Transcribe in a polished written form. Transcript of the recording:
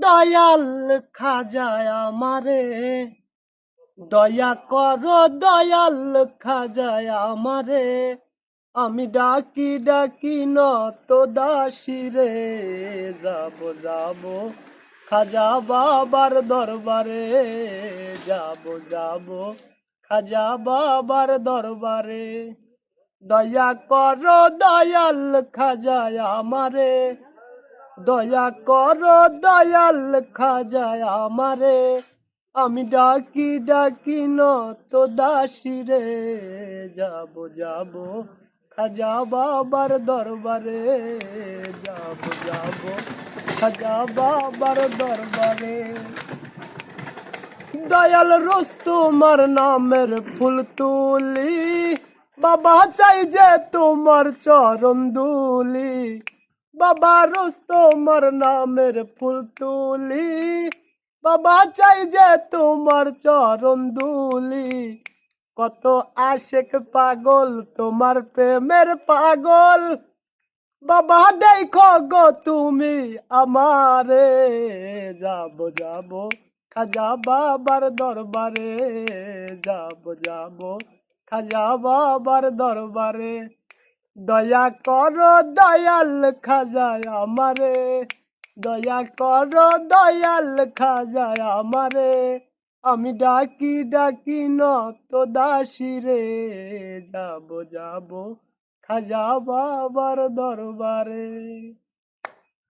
দয়াল খাজায় আমারে দয়া করো দয়াল খাজায় আমারে আমি ডাকি ডাকি নত দাসী রে যাব যাব খাজা বাবার দরবারে যাব যাব খাজা বাবার দরবারে দয়া করো দয়াল খাজায় আমারে দয়া করো দয়াল খাজায় আমারে আমি ডাকি ডাকি নত দাসী রে যাব যাব খাজা বাবার দরবারে যাব যাব খাজা বাবার দরবারে দয়াল রোজ তোমার নামের ফুল তুলি বাবা চাই যে তোমার চরণ দুলি বাবা রোজ তোমার নামের ফুল তুলি বাবা চাই যে তোমার চরণ দুলি কত আশেক পাগল তোমার প্রেমের পাগল বাবা দেখো গো তুমি আমারে যাব যাব খাজা বাবার দরবারে যাব যাব খাজা বাবার দরবারে দয়া করো দয়াল খাজায় আমারে দয়া করো দয়াল খাজায় আমারে আমি ডাকি ডাকি নত দাসী রে যাব যাব খাজা বাবার দরবারে।